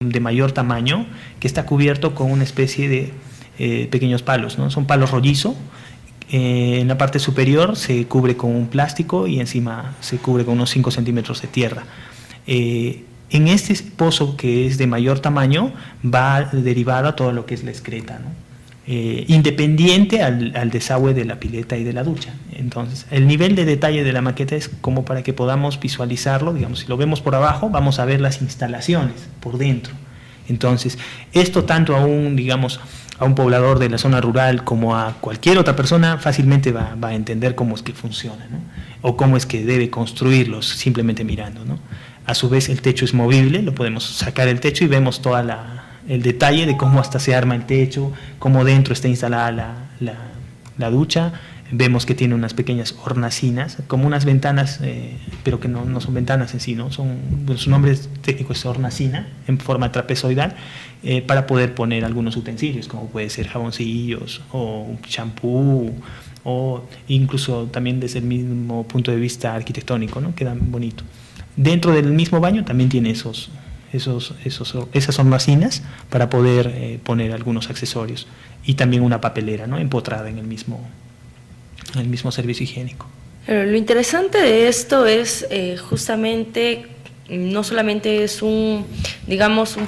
de mayor tamaño que está cubierto con una especie de pequeños palos, ¿no? Son palos rollizo. En la parte superior se cubre con un plástico y encima se cubre con unos 5 centímetros de tierra. En este pozo, que es de mayor tamaño, va derivado a todo lo que es la excreta, ¿no? Independiente al desagüe de la pileta y de la ducha. Entonces, el nivel de detalle de la maqueta es como para que podamos visualizarlo. Digamos, si lo vemos por abajo, vamos a ver las instalaciones por dentro. Entonces, esto tanto a un poblador de la zona rural como a cualquier otra persona fácilmente va a entender cómo es que funciona, ¿no? O cómo es que debe construirlos simplemente mirando, ¿no? A su vez, el techo es movible, lo podemos sacar el techo y vemos toda el detalle de cómo hasta se arma el techo, cómo dentro está instalada la ducha. Vemos que tiene unas pequeñas hornacinas, como unas ventanas, pero que no son ventanas en sí, ¿no? Su nombre técnico es hornacina, en forma trapezoidal, para poder poner algunos utensilios, como puede ser jaboncillos o champú, o incluso también desde el mismo punto de vista arquitectónico, ¿no? Queda bonito. Dentro del mismo baño también tiene esas hornacinas para poder poner algunos accesorios, y también una papelera, ¿no? Empotrada en el mismo servicio higiénico. Pero lo interesante de esto es justamente, no solamente es un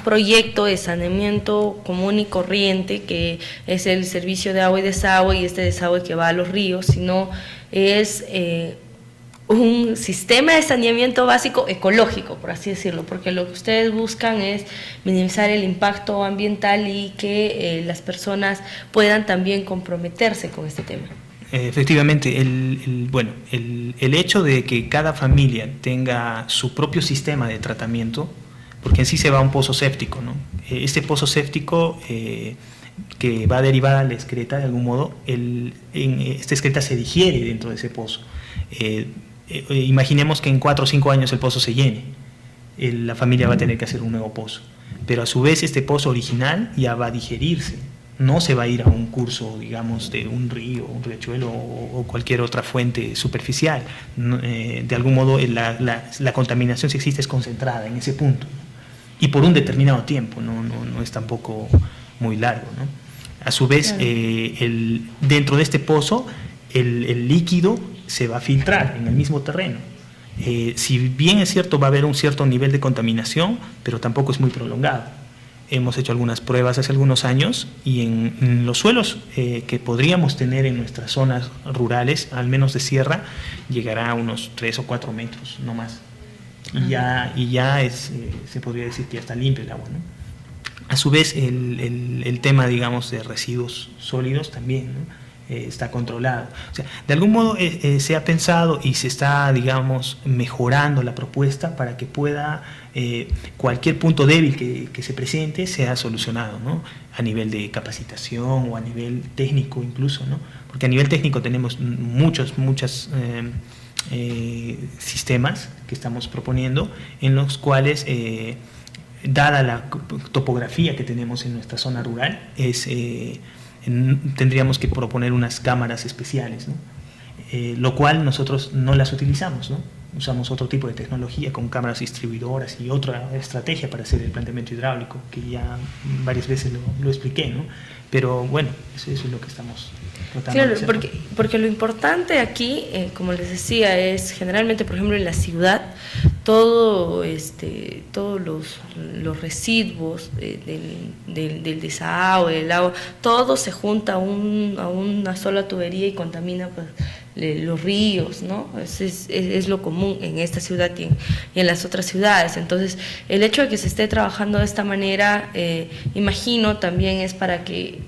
proyecto de saneamiento común y corriente, que es el servicio de agua y desagüe, y este desagüe que va a los ríos, sino es un sistema de saneamiento básico ecológico, por así decirlo, porque lo que ustedes buscan es minimizar el impacto ambiental y que las personas puedan también comprometerse con este tema. Efectivamente, el hecho de que cada familia tenga su propio sistema de tratamiento, porque en sí se va a un pozo séptico, ¿no? Este pozo séptico que va a derivar a la excreta, de algún modo, esta excreta se digiere dentro de ese pozo. Imaginemos que en 4 o 5 años el pozo se llene, la familia va a tener que hacer un nuevo pozo, pero a su vez este pozo original ya va a digerirse. No se va a ir a un curso, digamos, de un río, un riachuelo o cualquier otra fuente superficial. De algún modo la contaminación, si existe, es concentrada en ese punto, ¿no? Y por un determinado tiempo, no es tampoco muy largo, ¿no? A su vez, dentro de este pozo, el líquido se va a filtrar en el mismo terreno. Si bien es cierto, va a haber un cierto nivel de contaminación, pero tampoco es muy prolongado. Hemos hecho algunas pruebas hace algunos años, y en los suelos que podríamos tener en nuestras zonas rurales, al menos de sierra, llegará a unos 3 o 4 metros, no más. Y ya se podría decir que ya está limpio el agua, ¿no? A su vez, el tema, digamos, de residuos sólidos también, ¿no? Está controlado. O sea, de algún modo se ha pensado y se está, digamos, mejorando la propuesta para que pueda cualquier punto débil que se presente sea solucionado, ¿no? A nivel de capacitación o a nivel técnico incluso, ¿no? Porque a nivel técnico tenemos muchos sistemas que estamos proponiendo, en los cuales, dada la topografía que tenemos en nuestra zona rural, tendríamos que proponer unas cámaras especiales, ¿no? Lo cual nosotros no las utilizamos, ¿no? Usamos otro tipo de tecnología con cámaras distribuidoras y otra estrategia para hacer el planteamiento hidráulico, que ya varias veces lo expliqué, ¿no? Pero bueno, eso es lo que estamos tratando de hacer. Claro, porque lo importante aquí, como les decía, es generalmente, por ejemplo, en la ciudad, todos los residuos del desagüe, del agua, todo se junta a una sola tubería y contamina, pues, los ríos, ¿no? Es lo común en esta ciudad y en las otras ciudades. Entonces, el hecho de que se esté trabajando de esta manera, imagino, también es para que,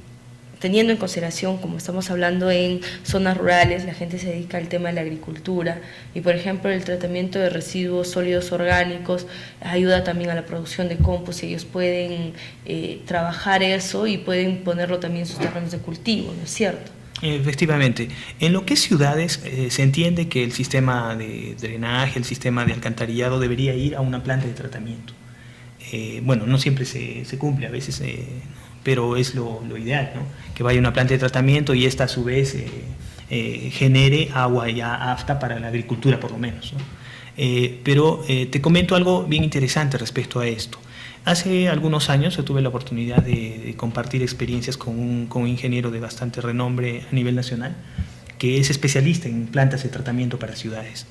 teniendo en consideración, como estamos hablando en zonas rurales, la gente se dedica al tema de la agricultura, y por ejemplo el tratamiento de residuos sólidos orgánicos ayuda también a la producción de compost, y ellos pueden trabajar eso y pueden ponerlo también en sus terrenos de cultivo, ¿no es cierto? Efectivamente, en lo que es ciudades, se entiende que el sistema de drenaje, el sistema de alcantarillado debería ir a una planta de tratamiento. Bueno, no siempre se cumple, a veces, pero es lo ideal, ¿no? Que vaya a una planta de tratamiento y esta a su vez genere agua ya apta para la agricultura, por lo menos, ¿no? Pero te comento algo bien interesante respecto a esto. Hace algunos años yo tuve la oportunidad de compartir experiencias con un ingeniero de bastante renombre a nivel nacional, que es especialista en plantas de tratamiento para ciudades.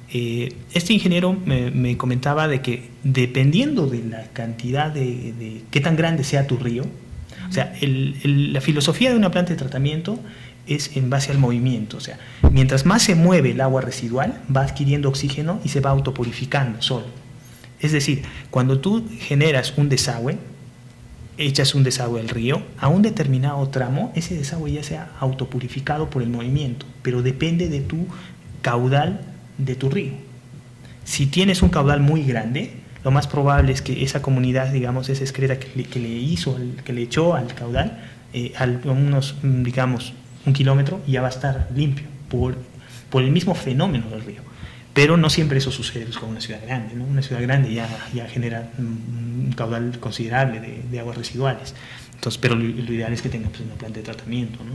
Este ingeniero me comentaba de que dependiendo de la cantidad de qué tan grande sea tu río, o sea, la filosofía de una planta de tratamiento es en base al movimiento. O sea, mientras más se mueve el agua residual, va adquiriendo oxígeno y se va autopurificando solo. Es decir, cuando tú generas un desagüe, echas un desagüe al río, a un determinado tramo, ese desagüe ya se ha autopurificado por el movimiento, pero depende de tu caudal de tu río. Si tienes un caudal muy grande, lo más probable es que esa comunidad, digamos, esa excreta que le echó al caudal, unos, digamos, 1 kilómetro, ya va a estar limpio por el mismo fenómeno del río. Pero no siempre eso sucede con una ciudad grande, ¿no? Una ciudad grande ya genera un caudal considerable de aguas residuales. Entonces, pero lo ideal es que tenga pues, una planta de tratamiento, ¿no?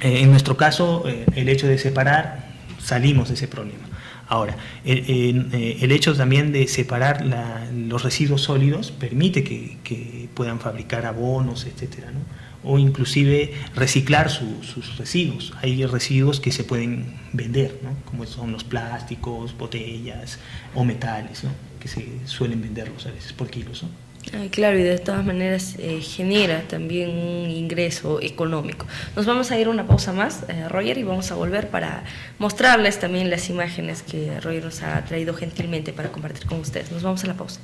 En nuestro caso, el hecho de separar, salimos de ese problema. Ahora, el hecho también de separar los residuos sólidos permite que puedan fabricar abonos, etcétera, ¿no? O inclusive reciclar sus residuos. Hay residuos que se pueden vender, ¿no? Como son los plásticos, botellas o metales, ¿no? Que se suelen venderlos a veces por kilos, ¿no? Claro, y de todas maneras genera también un ingreso económico. Nos vamos a ir a una pausa más, Roger, y vamos a volver para mostrarles también las imágenes que Roger nos ha traído gentilmente para compartir con ustedes. Nos vamos a la pausa.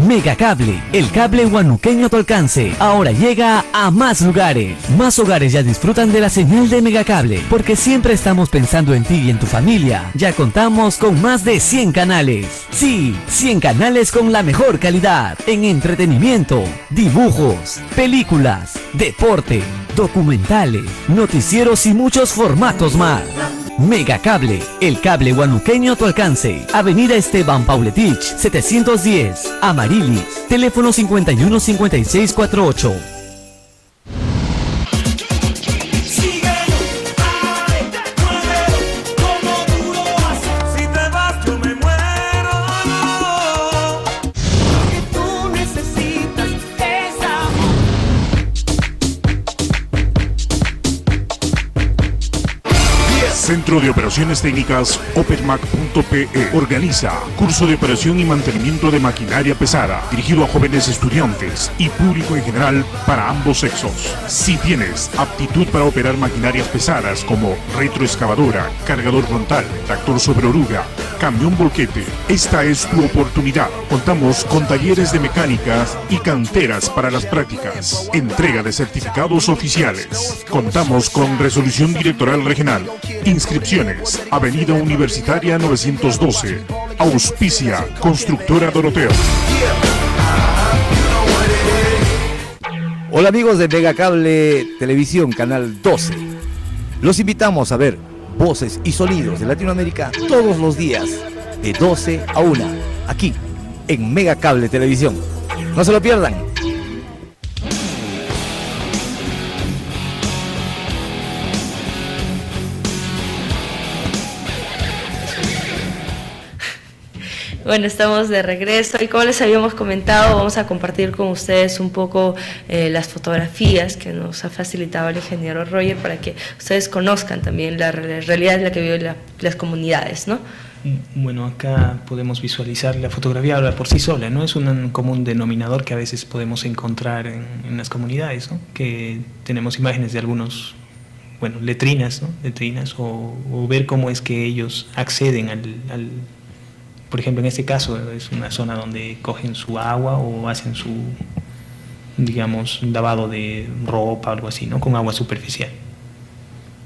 Megacable, el cable huanuqueño a tu alcance, ahora llega a más lugares. Más hogares ya disfrutan de la señal de Megacable, porque siempre estamos pensando en ti y en tu familia. Ya contamos con más de 100 canales. Sí, 100 canales con la mejor calidad en entretenimiento, dibujos, películas, deporte, documentales, noticieros y muchos formatos más. Megacable, el cable huanuqueño a tu alcance. Avenida Esteban Pauletich, 710, Amarilis, teléfono 515648. Centro de Operaciones Técnicas Opermac.pe organiza curso de operación y mantenimiento de maquinaria pesada dirigido a jóvenes estudiantes y público en general para ambos sexos. Si tienes aptitud para operar maquinarias pesadas como retroexcavadora, cargador frontal, tractor sobre oruga, camión volquete, esta es tu oportunidad. Contamos con talleres de mecánicas y canteras para las prácticas. Entrega de certificados oficiales. Contamos con resolución directoral regional. Inscripciones, Avenida Universitaria 912. Auspicia, Constructora Doroteo. Hola amigos de Megacable Televisión, Canal 12. Los invitamos a ver voces y sonidos de Latinoamérica todos los días, de 12 a 1, aquí, en Megacable Televisión. No se lo pierdan. Bueno, estamos de regreso y como les habíamos comentado, vamos a compartir con ustedes un poco las fotografías que nos ha facilitado el ingeniero Roger para que ustedes conozcan también la realidad en la que viven las comunidades, ¿no? Bueno, acá podemos visualizar la fotografía habla por sí sola, ¿no? Es un común denominador que a veces podemos encontrar en las comunidades, ¿no? Que tenemos imágenes de algunos, bueno, letrinas, ¿no? Letrinas o ver cómo es que ellos acceden al por ejemplo, en este caso es una zona donde cogen su agua o hacen su, digamos, lavado de ropa o algo así, ¿no? Con agua superficial.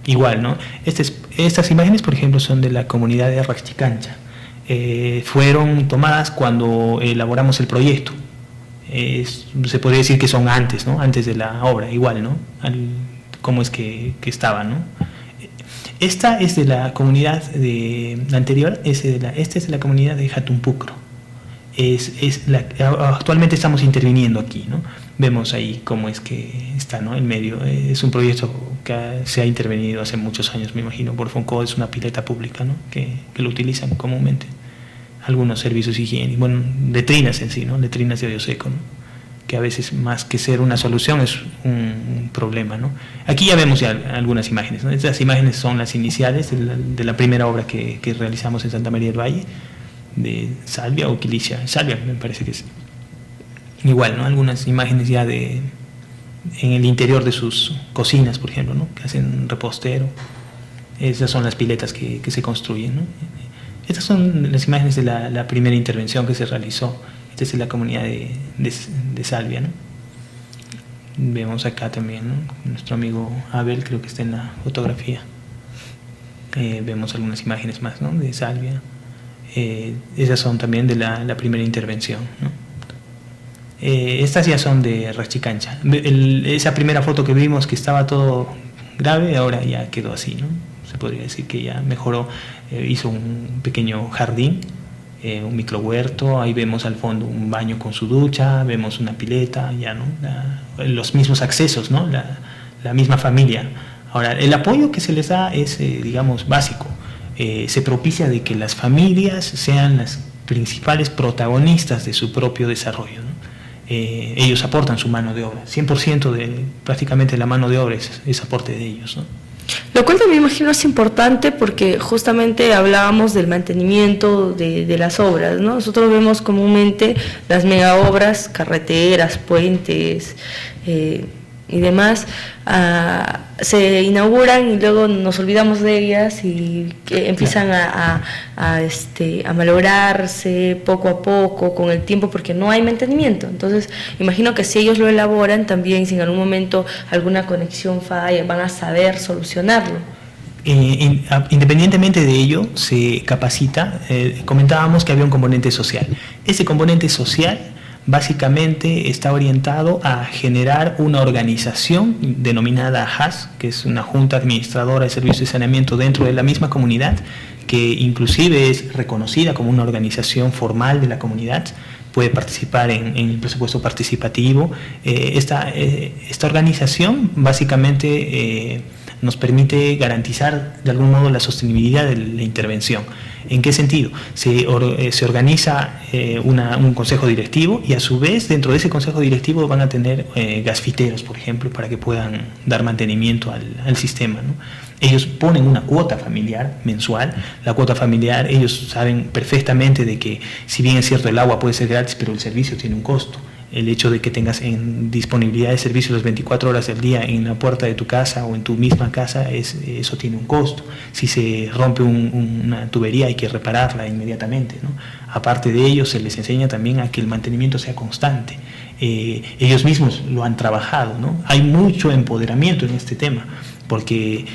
Igual, ¿no? Estas imágenes, por ejemplo, son de la comunidad de Arrachicancha. Fueron tomadas cuando elaboramos el proyecto. Se podría decir que son antes, ¿no? Antes de la obra, igual, ¿no? Cómo es que estaba, ¿no? Esta es de la comunidad anterior, esta es de la comunidad de Jatumpucro. Actualmente estamos interviniendo aquí, ¿no? Vemos ahí cómo es que está, ¿no? El medio. Es un proyecto que se ha intervenido hace muchos años, me imagino. Por Foncó es una pileta pública, ¿no? que lo utilizan comúnmente. Algunos servicios higiénicos, bueno, letrinas en sí, ¿no? Letrinas de hoyo seco, ¿no? Que a veces más que ser una solución es un problema, ¿no? Aquí ya vemos ya algunas imágenes, ¿no? Estas imágenes son las iniciales de la primera obra que realizamos en Santa María del Valle, de Salvia o Quilicia, Salvia me parece que es. Igual, ¿no? Algunas imágenes ya en el interior de sus cocinas, por ejemplo, ¿no? Que hacen repostero. Esas son las piletas que se construyen, ¿no? Estas son las imágenes de la primera intervención que se realizó. Esta es la comunidad de Salvia, ¿no? Vemos acá también, ¿no? Nuestro amigo Abel, creo que está en la fotografía. Vemos algunas imágenes más, ¿no? De Salvia. Esas son también de la primera intervención, ¿no? Estas ya son de Rachicancha. Esa primera foto que vimos que estaba todo grave, ahora ya quedó así, ¿no? Se podría decir que ya mejoró. Hizo un pequeño jardín, un microhuerto. Ahí vemos al fondo un baño con su ducha, vemos una pileta, ya, ¿no? Los mismos accesos, ¿no? La misma familia. Ahora, el apoyo que se les da es, digamos, básico. Se propicia de que las familias sean las principales protagonistas de su propio desarrollo, ¿no? Ellos aportan su mano de obra, 100% de prácticamente la mano de obra es aporte de ellos, ¿no? Lo cual también imagino es importante porque justamente hablábamos del mantenimiento de las obras, ¿no? Nosotros vemos comúnmente las mega obras, carreteras, puentes y demás, se inauguran y luego nos olvidamos de ellas y empiezan a malograrse poco a poco con el tiempo porque no hay mantenimiento. Entonces imagino que si ellos lo elaboran también, si en algún momento alguna conexión falla, van a saber solucionarlo. Independientemente de ello, se capacita. Comentábamos que había un componente social. Ese componente social básicamente está orientado a generar una organización denominada JAS, que es una Junta Administradora de Servicios de Saneamiento dentro de la misma comunidad, que inclusive es reconocida como una organización formal de la comunidad, puede participar en el presupuesto participativo. Esta organización básicamente nos permite garantizar de algún modo la sostenibilidad de la intervención. ¿En qué sentido? Se organiza un consejo directivo y a su vez dentro de ese consejo directivo van a tener gasfiteros, por ejemplo, para que puedan dar mantenimiento al sistema, ¿no? Ellos ponen una cuota familiar mensual. La cuota familiar, ellos saben perfectamente de que si bien es cierto el agua puede ser gratis, pero el servicio tiene un costo. El hecho de que tengas en disponibilidad de servicio las 24 horas del día en la puerta de tu casa o en tu misma casa, eso tiene un costo. Si se rompe una tubería hay que repararla inmediatamente, ¿no? Aparte de ello, se les enseña también a que el mantenimiento sea constante. Ellos mismos lo han trabajado, ¿no? Hay mucho empoderamiento en este tema, porque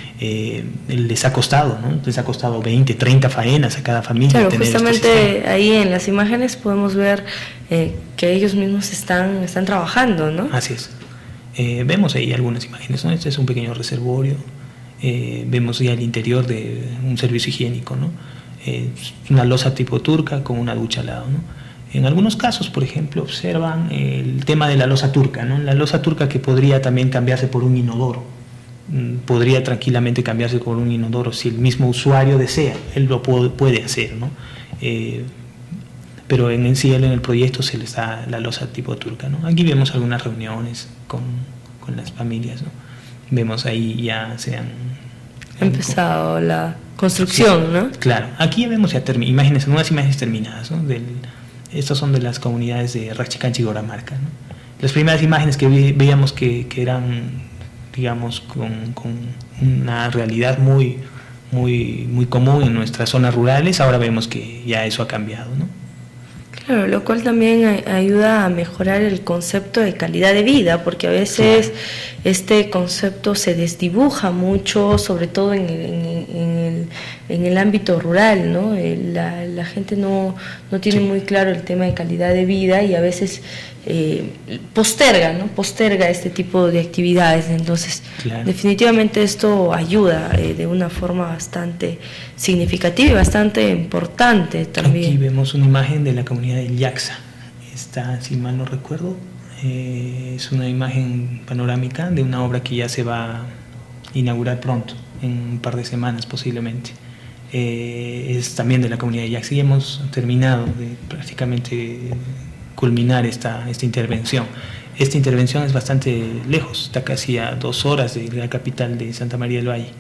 les ha costado, ¿no? Les ha costado 20, 30 faenas a cada familia. Claro, tener justamente ahí en las imágenes podemos ver que ellos mismos están trabajando, ¿no? Así es. Vemos ahí algunas imágenes, ¿no? Este es un pequeño reservorio. Vemos ya el interior de un servicio higiénico, ¿no? Una loza tipo turca con una ducha al lado, ¿no? En algunos casos, por ejemplo, observan el tema de la loza turca, ¿no? La loza turca que podría también cambiarse por un inodoro. Podría tranquilamente cambiarse por un inodoro si el mismo usuario desea, él lo puede hacer, ¿no? Pero en el proyecto se les da la loza tipo turca, ¿no? Aquí vemos algunas reuniones con las familias, ¿no? Vemos ahí ya se han empezado la construcción, sí, ¿no? Claro, aquí ya vemos ya unas imágenes terminadas, ¿no? Estas son de las comunidades de Rachicancha y Goramarca, ¿no? Las primeras imágenes que veíamos que eran, digamos, con una realidad muy común en nuestras zonas rurales, ahora vemos que ya eso ha cambiado, ¿no? Claro, lo cual también ayuda a mejorar el concepto de calidad de vida, porque a veces este concepto se desdibuja mucho, sobre todo en el ámbito rural, ¿no? La gente no tiene muy claro el tema de calidad de vida y a veces posterga este tipo de actividades. Entonces, definitivamente esto ayuda de una forma bastante significativa y bastante importante también. Aquí vemos una imagen de la comunidad del Yaxa. Esta, si mal no recuerdo, es una imagen panorámica de una obra que ya se va inaugurar pronto, en un par de semanas posiblemente. Es también de la comunidad de Yaxi, y hemos terminado de prácticamente culminar esta intervención. Esta intervención es bastante lejos, está casi a 2 horas de la capital de Santa María del Valle.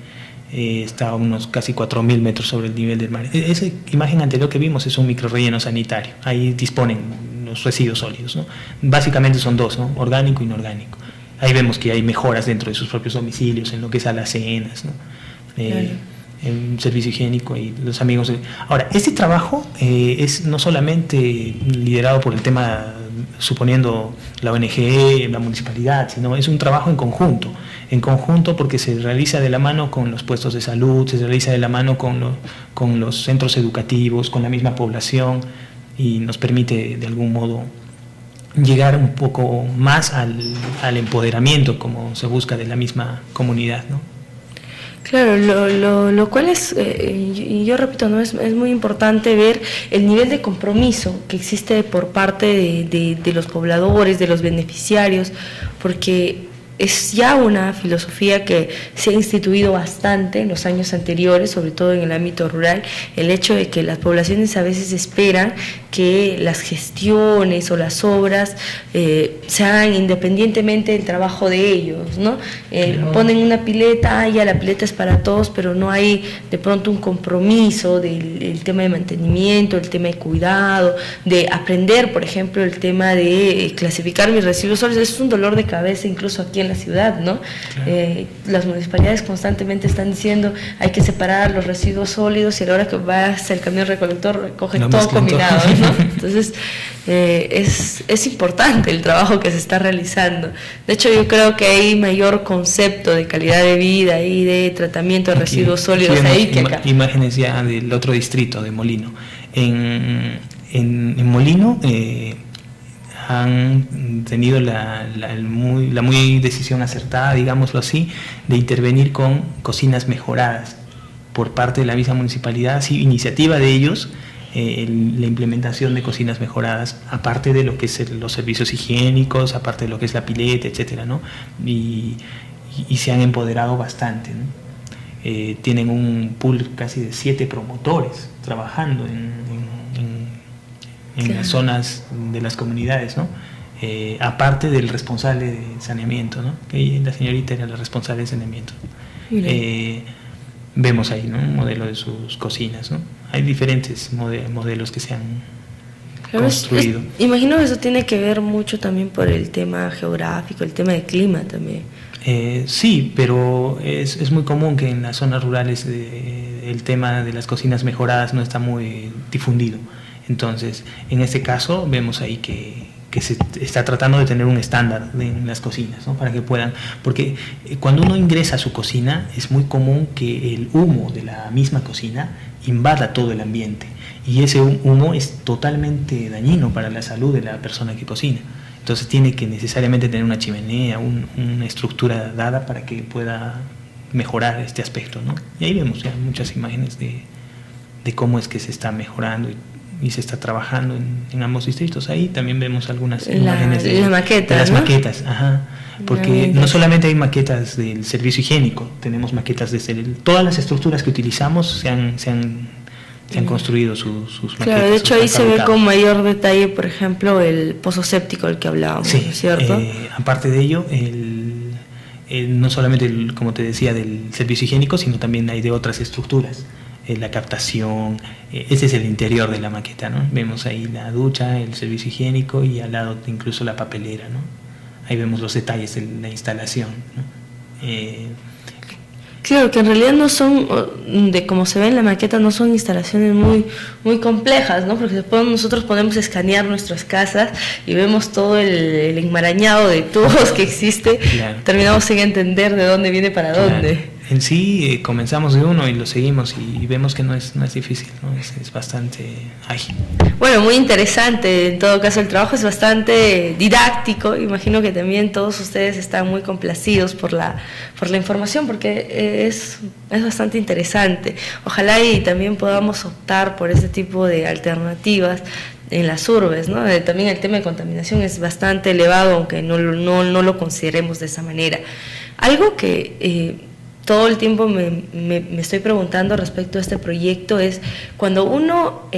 Está a unos casi 4.000 metros sobre el nivel del mar. Esa imagen anterior que vimos es un microrrelleno sanitario. Ahí disponen los residuos sólidos, ¿no? Básicamente son 2, ¿no? Orgánico e inorgánico. Ahí vemos que hay mejoras dentro de sus propios domicilios, en lo que es alacenas, ¿no? Claro. En servicio higiénico y los amigos. Ahora, este trabajo es no solamente liderado por el tema, suponiendo la ONG, la municipalidad, sino es un trabajo en conjunto porque se realiza de la mano con los puestos de salud, se realiza de la mano con los centros educativos, con la misma población, y nos permite de algún modo llegar un poco más al empoderamiento como se busca de la misma comunidad, ¿no? Claro, lo cual es, y yo repito, ¿no? Es muy importante ver el nivel de compromiso que existe por parte de los pobladores, de los beneficiarios, porque es ya una filosofía que se ha instituido bastante en los años anteriores, sobre todo en el ámbito rural, el hecho de que las poblaciones a veces esperan que las gestiones o las obras se hagan independientemente del trabajo de ellos, ¿no? Ponen una pileta, ya la pileta es para todos, pero no hay de pronto un compromiso del tema de mantenimiento, el tema de cuidado, de aprender, por ejemplo, el tema de clasificar mis residuos sólidos. Es un dolor de cabeza incluso aquí en la ciudad, ¿no? Claro. Las municipalidades constantemente están diciendo hay que separar los residuos sólidos, y a la hora que vas el camión recolector recoge todo combinado, ¿no? Entonces es importante el trabajo que se está realizando. De hecho, yo creo que hay mayor concepto de calidad de vida y de tratamiento de residuos sólidos ahí que acá. Imágenes ya del otro distrito de Molino. En Molino han tenido la muy decisión acertada, digámoslo así, de intervenir con cocinas mejoradas por parte de la misma municipalidad, así, iniciativa de ellos, la implementación de cocinas mejoradas, aparte de lo que es los servicios higiénicos, aparte de lo que es la pileta, etcétera, ¿no? Y se han empoderado bastante, ¿no? Tienen un pool casi de 7 promotores trabajando en las zonas de las comunidades, ¿no? Aparte del responsable de saneamiento, ¿no? Que la señorita era la responsable de saneamiento. Vemos ahí, ¿no? Un modelo de sus cocinas, ¿no? Hay diferentes modelos que se han construido. Imagino que eso tiene que ver mucho también por el tema geográfico, el tema del clima también. Sí, pero es muy común que en las zonas rurales el tema de las cocinas mejoradas no está muy difundido. Entonces, en este caso, vemos ahí que se está tratando de tener un estándar en las cocinas, ¿no? Para que puedan, porque cuando uno ingresa a su cocina, es muy común que el humo de la misma cocina invada todo el ambiente, y ese humo es totalmente dañino para la salud de la persona que cocina. Entonces, tiene que necesariamente tener una chimenea, una estructura dada para que pueda mejorar este aspecto, ¿no? Y ahí vemos ya muchas imágenes de cómo es que se está mejorando y se está trabajando en ambos distritos. Ahí también vemos algunas imágenes de las maquetas, ajá, porque no solamente hay maquetas del servicio higiénico, tenemos maquetas desde todas las estructuras que utilizamos se han construido sus maquetas. Claro, de hecho ahí se ve con mayor detalle, por ejemplo, el pozo séptico del que hablábamos, sí, ¿cierto? Aparte de ello, no solamente, como te decía, del servicio higiénico, sino también hay de otras estructuras. La captación, ese es el interior de la maqueta, ¿no? Vemos ahí la ducha, el servicio higiénico y al lado incluso la papelera, ¿no? Ahí vemos los detalles de la instalación, ¿no? Claro, que en realidad no son, de como se ve en la maqueta, no son instalaciones muy complejas, ¿no? Porque después nosotros podemos escanear nuestras casas y vemos todo el enmarañado de tubos que existe, claro. Terminamos sin entender de dónde viene para dónde. En sí, comenzamos de uno y lo seguimos y vemos que no es difícil, ¿no? Es bastante ágil. Bueno, muy interesante, en todo caso el trabajo es bastante didáctico, imagino que también todos ustedes están muy complacidos por la información, porque es bastante interesante. Ojalá y también podamos optar por este tipo de alternativas en las urbes, ¿no? También el tema de contaminación es bastante elevado, aunque no lo consideremos de esa manera. Algo que todo el tiempo me estoy preguntando respecto a este proyecto es cuando uno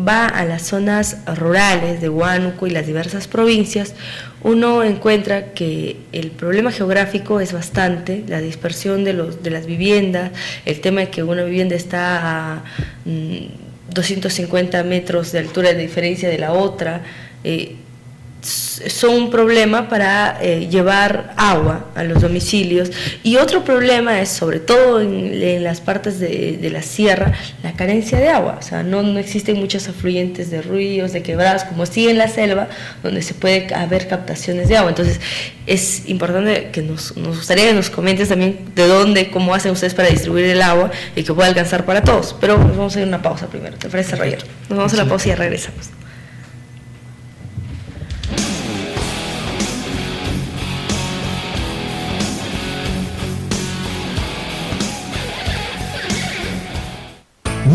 va a las zonas rurales de Huánuco y las diversas provincias, uno encuentra que el problema geográfico es bastante, la dispersión de las viviendas, el tema de que una vivienda está a 250 metros de altura de diferencia de la otra, son un problema para llevar agua a los domicilios. Y otro problema es, sobre todo en las partes de la sierra, la carencia de agua. O sea, no existen muchos afluentes de ríos, de quebradas, como sí en la selva, donde se puede haber captaciones de agua. Entonces, es importante que nos gustaría que nos comentes también de dónde, cómo hacen ustedes para distribuir el agua y que pueda alcanzar para todos. Pero nos vamos a ir a una pausa primero, ¿te parece, Roger? Nos vamos a la pausa y ya regresamos.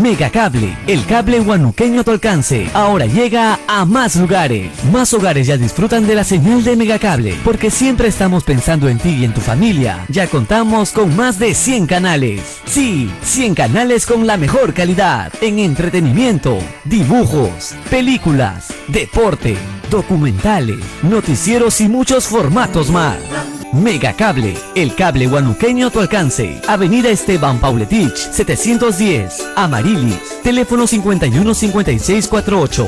Megacable, el cable huanuqueño a tu alcance, ahora llega a más lugares. Más hogares ya disfrutan de la señal de Megacable, porque siempre estamos pensando en ti y en tu familia. Ya contamos con más de 100 canales. Sí, 100 canales con la mejor calidad en entretenimiento, dibujos, películas, deporte, documentales, noticieros y muchos formatos más. Megacable, el cable huanuqueño a tu alcance. Avenida Esteban Pauletich, 710, Amarilis, teléfono 515648.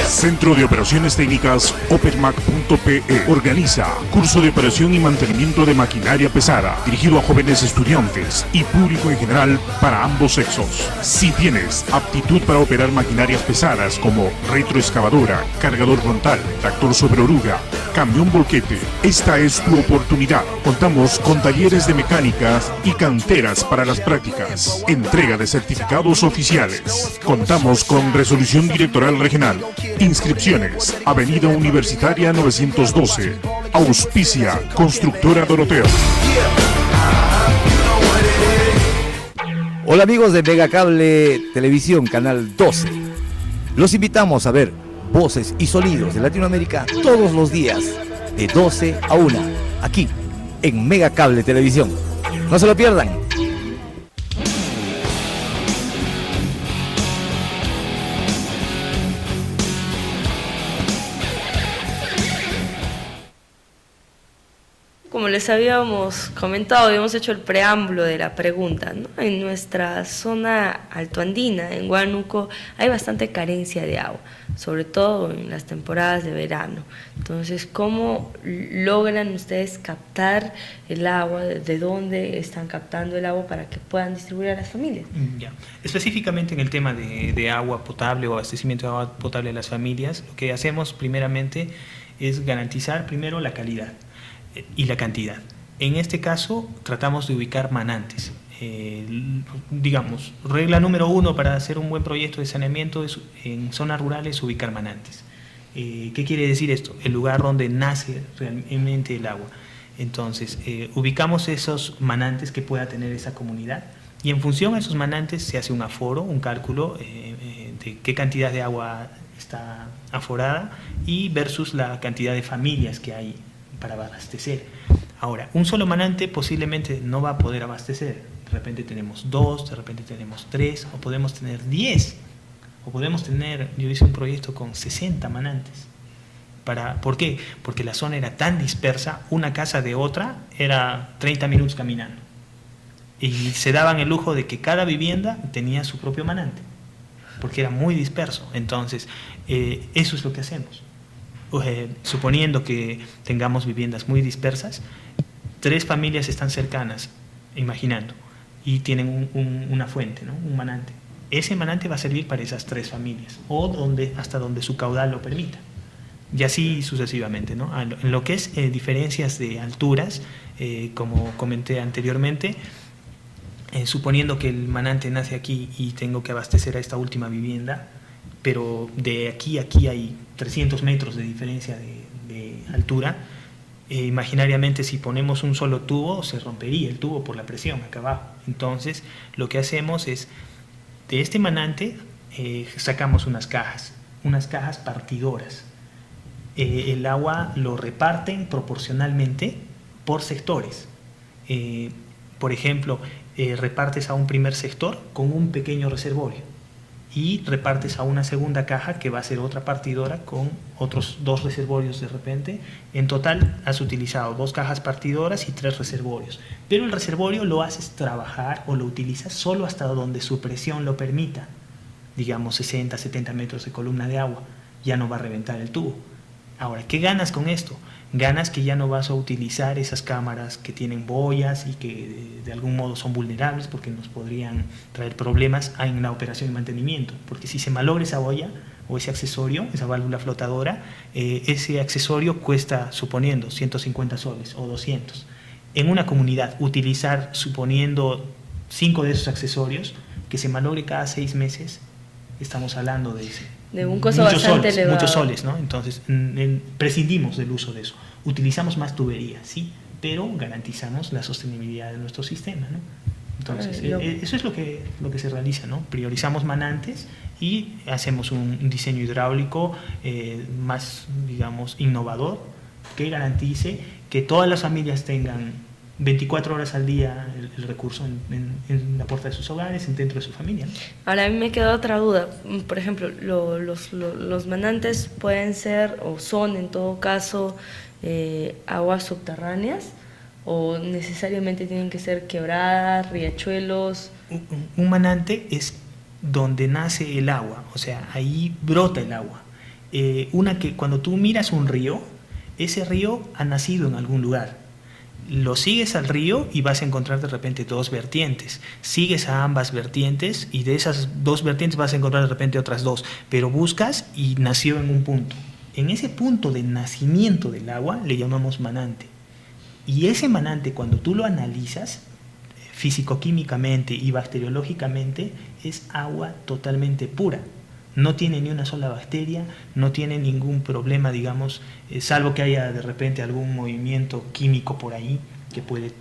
Centro de Operaciones Técnicas Opermac.pe organiza curso de operación y mantenimiento de maquinaria pesada dirigido a jóvenes estudiantes y público en general para ambos sexos. Si tienes aptitud para operar maquinarias pesadas como retroexcavadora, cargador frontal, tractor sobre oruga, camión volquete, esta es tu oportunidad. Contamos con talleres de mecánicas y canteras para las prácticas. Entrega de certificados oficiales. Contamos con resolución directoral regional. Inscripciones, Avenida Universitaria 912, auspicia Constructora Doroteo. Hola amigos de Megacable Televisión, Canal 12. Los invitamos a ver voces y sonidos de Latinoamérica todos los días, de 12 a 1, aquí, en Megacable Televisión. No se lo pierdan. Como les habíamos comentado, habíamos hecho el preámbulo de la pregunta, ¿no? En nuestra zona altoandina, en Huánuco, hay bastante carencia de agua, sobre todo en las temporadas de verano. Entonces, ¿cómo logran ustedes captar el agua? ¿De dónde están captando el agua para que puedan distribuir a las familias? Ya. Específicamente en el tema de agua potable o abastecimiento de agua potable a las familias, lo que hacemos primeramente es garantizar primero la calidad y la cantidad. En este caso tratamos de ubicar manantes. Digamos, regla número 1 para hacer un buen proyecto de saneamiento es, en zonas rurales, ubicar manantes. ¿Qué quiere decir esto? El lugar donde nace realmente el agua. Entonces, ubicamos esos manantes que pueda tener esa comunidad y en función a esos manantes se hace un aforo, un cálculo de qué cantidad de agua está aforada y versus la cantidad de familias que hay para abastecer. Ahora, un solo manante posiblemente no va a poder abastecer. De repente tenemos 2, de repente tenemos 3, o podemos tener 10, o podemos tener, yo hice un proyecto con 60 manantes. ¿Por qué? Porque la zona era tan dispersa, una casa de otra era 30 minutos caminando. Y se daban el lujo de que cada vivienda tenía su propio manante, porque era muy disperso. Entonces, eso es lo que hacemos. Suponiendo que tengamos viviendas muy dispersas, 3 familias están cercanas, imaginando, y tienen una fuente, ¿no? Un manante. Ese manante va a servir para esas 3 familias, o hasta donde su caudal lo permita, y así sucesivamente, ¿no? En lo que es diferencias de alturas, como comenté anteriormente, suponiendo que el manante nace aquí y tengo que abastecer a esta última vivienda, pero de aquí a aquí hay 300 metros de diferencia de altura, imaginariamente si ponemos un solo tubo se rompería el tubo por la presión acá abajo. Entonces lo que hacemos es, de este manante sacamos unas cajas partidoras. El agua lo reparten proporcionalmente por sectores. Por ejemplo, repartes a un primer sector con un pequeño reservorio y repartes a una segunda caja que va a ser otra partidora con otros 2 reservorios de repente. En total has utilizado 2 cajas partidoras y 3 reservorios, pero el reservorio lo haces trabajar o lo utilizas solo hasta donde su presión lo permita, digamos 60, 70 metros de columna de agua, ya no va a reventar el tubo. Ahora, ¿qué ganas con esto? Ganas que ya no vas a utilizar esas cámaras que tienen boyas y que de algún modo son vulnerables porque nos podrían traer problemas en la operación y mantenimiento. Porque si se malogra esa boya o ese accesorio, esa válvula flotadora, ese accesorio cuesta, suponiendo, 150 soles o 200. En una comunidad, utilizar, suponiendo 5 de esos accesorios, que se malogre cada 6 meses, estamos hablando de un costo bastante elevado. Muchos soles, ¿no? Entonces, prescindimos del uso de eso. Utilizamos más tubería, sí, pero garantizamos la sostenibilidad de nuestro sistema, ¿no? Entonces, eso es lo que se realiza, ¿no? Priorizamos manantes y hacemos un diseño hidráulico más, digamos, innovador, que garantice que todas las familias tengan 24 horas al día el recurso en la puerta de sus hogares, dentro de su familia, ¿no? Ahora, a mí me queda otra duda. Por ejemplo, los manantes pueden ser, o son en todo caso, aguas subterráneas, o necesariamente tienen que ser quebradas, riachuelos. Un manante es donde nace el agua, o sea, ahí brota el agua. Que cuando tú miras un río, ese río ha nacido en algún lugar. Lo sigues al río y vas a encontrar de repente 2 vertientes. Sigues a ambas vertientes y de esas 2 vertientes vas a encontrar de repente otras 2. Pero buscas y nació en un punto. En ese punto de nacimiento del agua le llamamos manante. Y ese manante, cuando tú lo analizas físico-químicamente y bacteriológicamente, es agua totalmente pura. No tiene ni una sola bacteria, no tiene ningún problema, digamos, salvo que haya de repente algún movimiento químico por ahí que puede,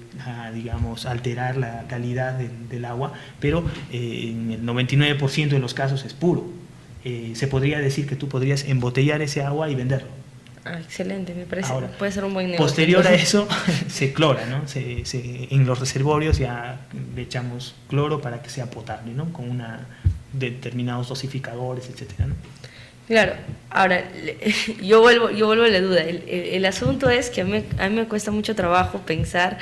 digamos, alterar la calidad del agua, pero en el 99% de los casos es puro. Se podría decir que tú podrías embotellar ese agua y venderlo. Excelente, me parece. Ahora, puede ser un buen negocio. Posterior a eso, se clora, ¿no? En los reservorios ya le echamos cloro para que sea potable, ¿no? Con determinados dosificadores, etcétera, ¿no? Claro. Ahora, yo vuelvo a la duda. El asunto es que a mí me cuesta mucho trabajo pensar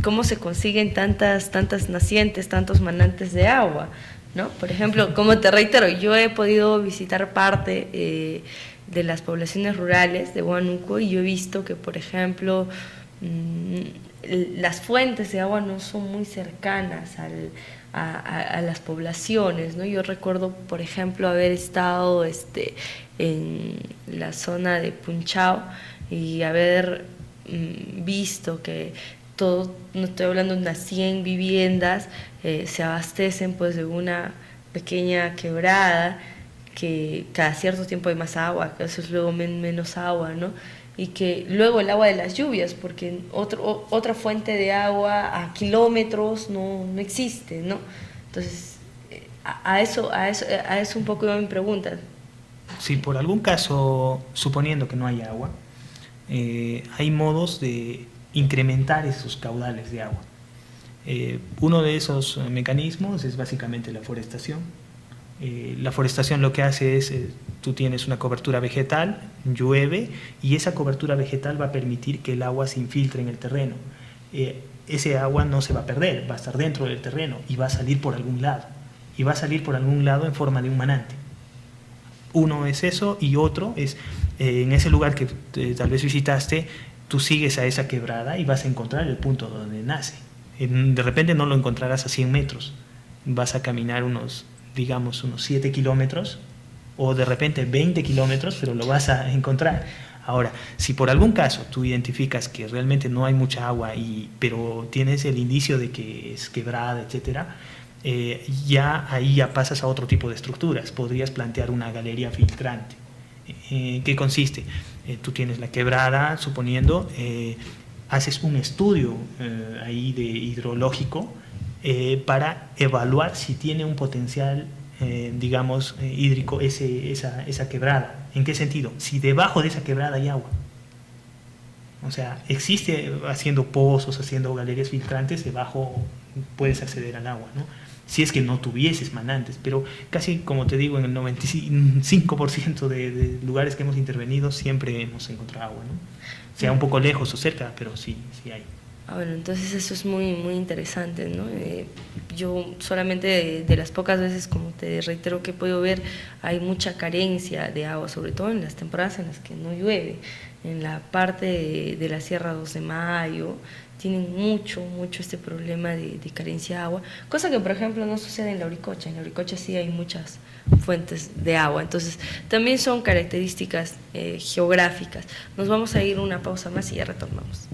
cómo se consiguen tantas nacientes, tantos manantes de agua, ¿no? Por ejemplo, como te reitero, yo he podido visitar parte de las poblaciones rurales de Huánuco y yo he visto que, por ejemplo, las fuentes de agua no son muy cercanas a las poblaciones, ¿no? Yo recuerdo, por ejemplo, haber estado en la zona de Punchao y haber visto que todo, no estoy hablando de unas 100 viviendas, se abastecen pues de una pequeña quebrada, que cada cierto tiempo hay más agua, que eso es luego menos agua, ¿no? Y que luego el agua de las lluvias, porque otra fuente de agua a kilómetros no existe, ¿no? Entonces, a eso un poco iba mi pregunta. Si por algún caso, suponiendo que no hay agua, hay modos de incrementar esos caudales de agua. Uno de esos mecanismos es básicamente la forestación. La forestación lo que hace es, tú tienes una cobertura vegetal, llueve, y esa cobertura vegetal va a permitir que el agua se infiltre en el terreno. Ese agua no se va a perder, va a estar dentro del terreno y va a salir por algún lado. Y va a salir por algún lado en forma de un manante. Uno es eso, y otro es, en ese lugar que tal vez visitaste, tú sigues a esa quebrada y vas a encontrar el punto donde nace. De repente no lo encontrarás a 100 metros, vas a caminar unos 7 kilómetros, o de repente 20 kilómetros, pero lo vas a encontrar. Ahora, si por algún caso tú identificas que realmente no hay mucha agua, pero tienes el indicio de que es quebrada, etcétera, ahí ya pasas a otro tipo de estructuras. Podrías plantear una galería filtrante. ¿Qué consiste? Tú tienes la quebrada, suponiendo, haces un estudio ahí de hidrológico para evaluar si tiene un potencial, digamos, hídrico esa quebrada. ¿En qué sentido? Si debajo de esa quebrada hay agua. O sea, existe haciendo pozos, haciendo galerías filtrantes, debajo puedes acceder al agua, ¿no? Si es que no tuvieses manantes, pero casi, como te digo, en el 95% de lugares que hemos intervenido siempre hemos encontrado agua, ¿no? Sea un poco lejos o cerca, pero sí hay. Bueno, entonces eso es muy, muy interesante, ¿no? Yo solamente de las pocas veces, como te reitero, que he podido ver, hay mucha carencia de agua, sobre todo en las temporadas en las que no llueve. En la parte de la Sierra 2 de Mayo tienen mucho este problema de carencia de agua, cosa que por ejemplo no sucede en la Uricocha. En la Uricocha sí hay muchas fuentes de agua, entonces también son características geográficas. Nos vamos a ir a una pausa más y ya retornamos.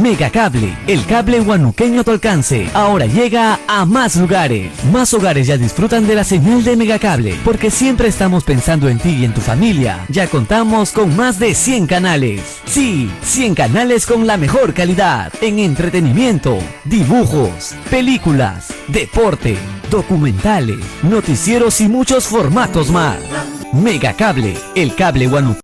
Megacable, el cable huanuqueño a tu alcance, ahora llega a más lugares. Más hogares ya disfrutan de la señal de Megacable, porque siempre estamos pensando en ti y en tu familia. Ya contamos con más de 100 canales. Sí, 100 canales con la mejor calidad en entretenimiento, dibujos, películas, deporte, documentales, noticieros y muchos formatos más. Megacable, el cable huanuqueño.